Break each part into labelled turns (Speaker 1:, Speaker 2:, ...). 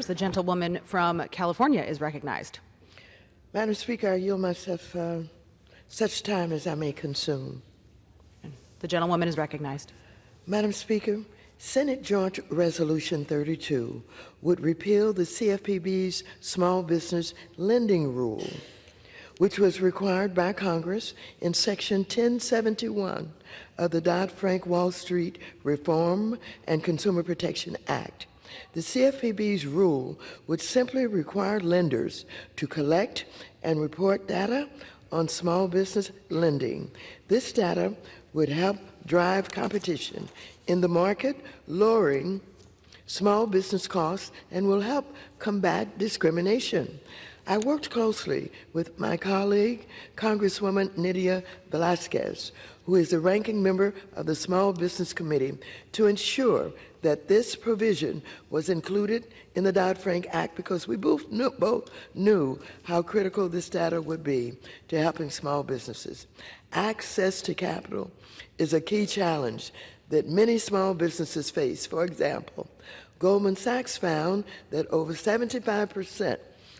Speaker 1: The gentlewoman from California is recognized.
Speaker 2: Madam Speaker, I yield myself such time as I may consume.
Speaker 1: The gentlewoman is recognized.
Speaker 2: Madam Speaker, Senate Joint Resolution 32 would repeal the CFPB's small business lending rule, which was required by Congress in Section 1071 of the Dodd-Frank Wall Street Reform and Consumer Protection Act. The CFPB's rule would simply require lenders to collect and report data on small business lending. This data would help drive competition in the market, lowering small business costs, and will help combat discrimination. I worked closely with my colleague, Congresswoman Nydia Velázquez, who is the ranking member of the Small Business Committee, to ensure that this provision was included in the Dodd-Frank Act, because we both knew how critical this data would be to helping small businesses. Access to capital is a key challenge that many small businesses face. For example, Goldman Sachs found that over 75%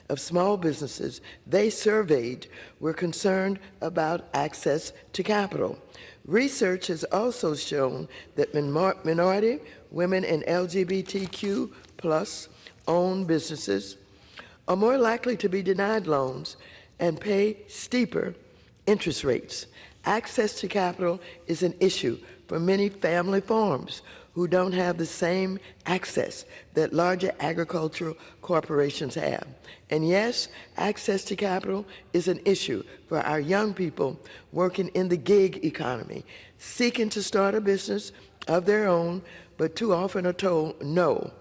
Speaker 2: of small businesses they surveyed were concerned about access to capital. Research has also shown that minority, women, and LGBTQ plus owned businesses are more likely to be denied loans and pay steeper interest rates. Access to capital is an issue for many family farms who don't have the same access that larger agricultural corporations have. And yes, access to capital is an issue for our young people working in the gig economy, seeking to start a business of their own, but too often are told no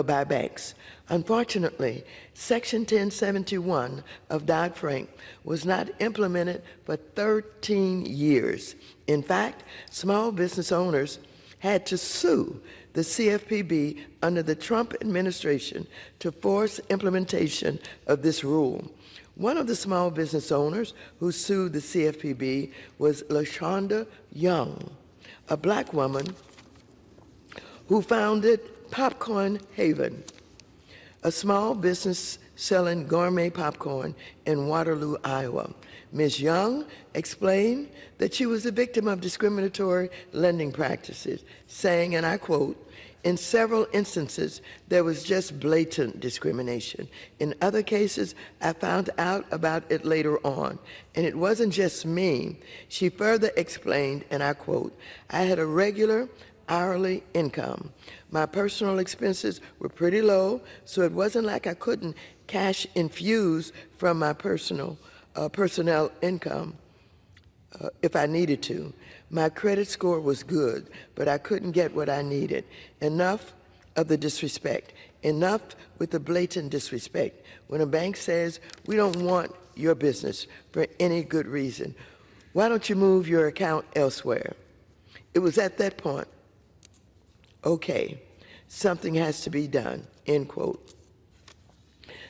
Speaker 2: by banks. Unfortunately, Section 1071 of Dodd-Frank was not implemented for 13 years. In fact, small business owners had to sue the CFPB under the Trump administration to force implementation of this rule. One of the small business owners who sued the CFPB was LaShonda Young, a black woman who founded Popcorn Haven, a small business selling gourmet popcorn in Waterloo, Iowa. Ms. Young explained that she was a victim of discriminatory lending practices, saying, and I quote, "In several instances, there was just blatant discrimination. In other cases, I found out about it later on. And it wasn't just me." She further explained, and I quote, "I had a regular hourly income. My personal expenses were pretty low, so it wasn't like I couldn't cash infuse from my personnel income if I needed to. My credit score was good, but I couldn't get what I needed. Enough of the disrespect. Enough with the blatant disrespect. When a bank says, we don't want your business for any good reason, why don't you move your account elsewhere?" It was at that point, okay, something has to be done, end quote.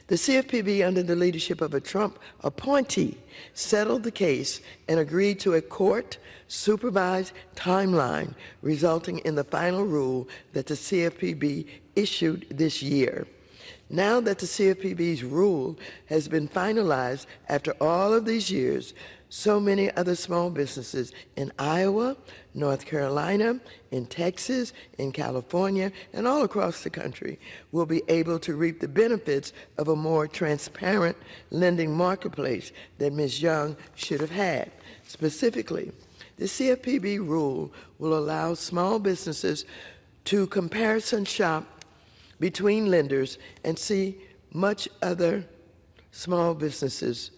Speaker 2: The CFPB, under the leadership of a Trump appointee, settled the case and agreed to a court-supervised timeline, resulting in the final rule that the CFPB issued this year. Now that the CFPB's rule has been finalized after all of these years, so many other small businesses in Iowa, North Carolina, in Texas, in California, and all across the country will be able to reap the benefits of a more transparent lending marketplace that Ms. Young should have had. Specifically, the CFPB rule will allow small businesses to comparison shop between lenders and see how much other small businesses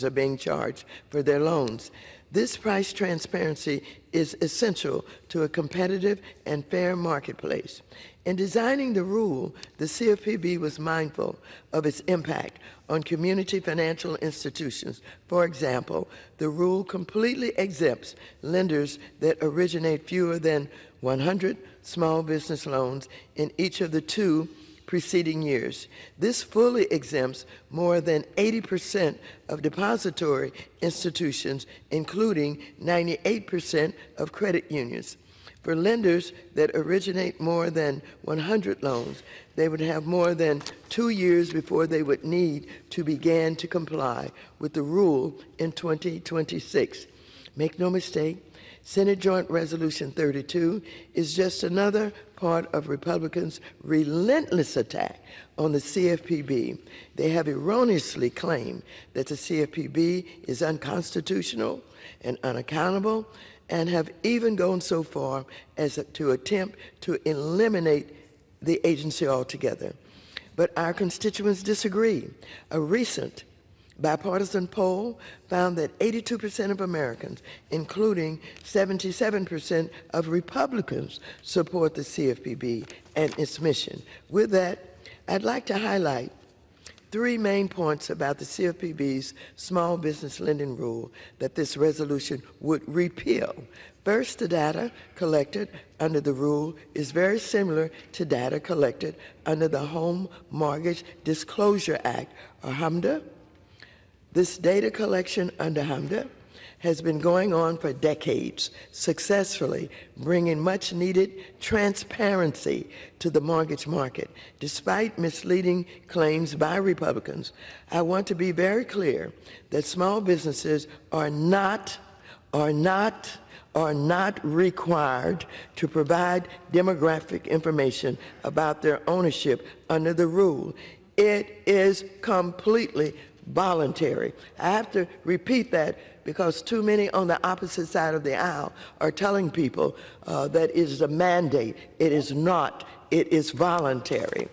Speaker 2: are being charged for their loans. This price transparency is essential to a competitive and fair marketplace. In designing the rule, the CFPB was mindful of its impact on community financial institutions. For example, the rule completely exempts lenders that originate fewer than 100 small business loans in each of the 2 preceding years. This fully exempts more than 80% of depository institutions, including 98% of credit unions. For lenders that originate more than 100 loans, they would have more than 2 years before they would need to begin to comply with the rule in 2026. Make no mistake, Senate Joint Resolution 32 is just another part of Republicans' relentless attack on the CFPB. They have erroneously claimed that the CFPB is unconstitutional and unaccountable, and have even gone so far as to attempt to eliminate the agency altogether. But our constituents disagree. A recent bipartisan poll found that 82% of Americans, including 77% of Republicans, support the CFPB and its mission. With that, I'd like to highlight 3 main points about the CFPB's small business lending rule that this resolution would repeal. First, the data collected under the rule is very similar to data collected under the Home Mortgage Disclosure Act, or HMDA. This data collection under HMDA has been going on for decades, successfully bringing much needed transparency to the mortgage market. Despite misleading claims by Republicans, I want to be very clear that small businesses are not required to provide demographic information about their ownership under the rule. It is completely voluntary. I have to repeat that because too many on the opposite side of the aisle are telling people that it is a mandate. It is not. It is voluntary.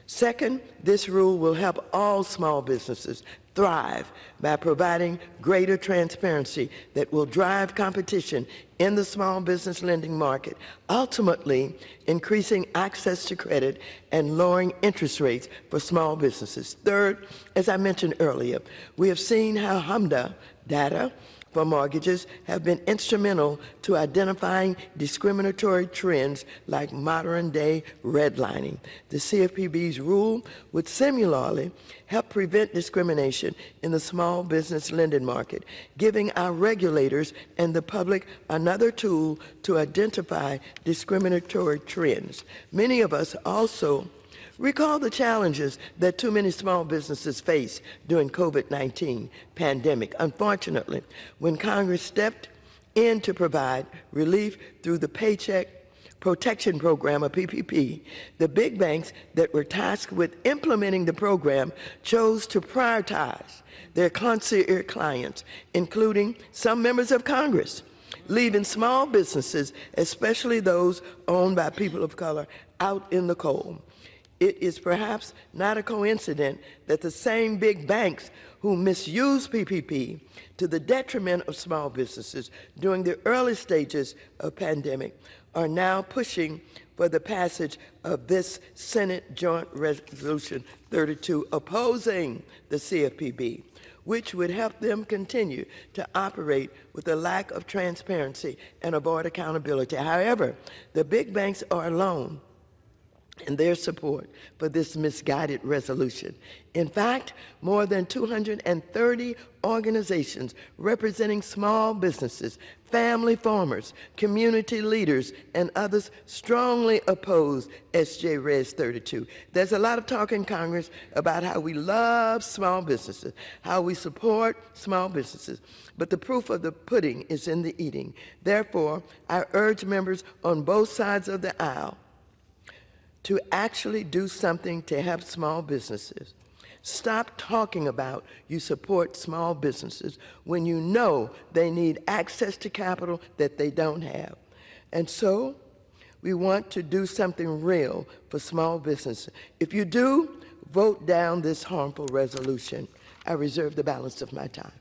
Speaker 2: Second, this rule will help all small businesses thrive by providing greater transparency that will drive competition in the small business lending market, ultimately increasing access to credit and lowering interest rates for small businesses. Third, as I mentioned earlier, we have seen how HMDA data for mortgages have been instrumental to identifying discriminatory trends like modern-day redlining. The CFPB's rule would similarly help prevent discrimination in the small business lending market, giving our regulators and the public another tool to identify discriminatory trends. Many of us also recall the challenges that too many small businesses face during COVID-19 pandemic. Unfortunately, when Congress stepped in to provide relief through the Paycheck Protection Program, or PPP, the big banks that were tasked with implementing the program chose to prioritize their concierge clients, including some members of Congress, leaving small businesses, especially those owned by people of color, out in the cold. It is perhaps not a coincidence that the same big banks who misused PPP to the detriment of small businesses during the early stages of pandemic are now pushing for the passage of this Senate Joint Resolution 32 opposing the CFPB, which would help them continue to operate with a lack of transparency and avoid accountability. However, the big banks are alone in their support for this misguided resolution. In fact, more than 230 organizations representing small businesses, family farmers, community leaders, and others strongly oppose SJ Res 32. There's a lot of talk in Congress about how we love small businesses, how we support small businesses, but the proof of the pudding is in the eating. Therefore, I urge members on both sides of the aisle to actually do something to help small businesses. Stop talking about you support small businesses when you know they need access to capital that they don't have. And so we want to do something real for small businesses. If you do, vote down this harmful resolution. I reserve the balance of my time.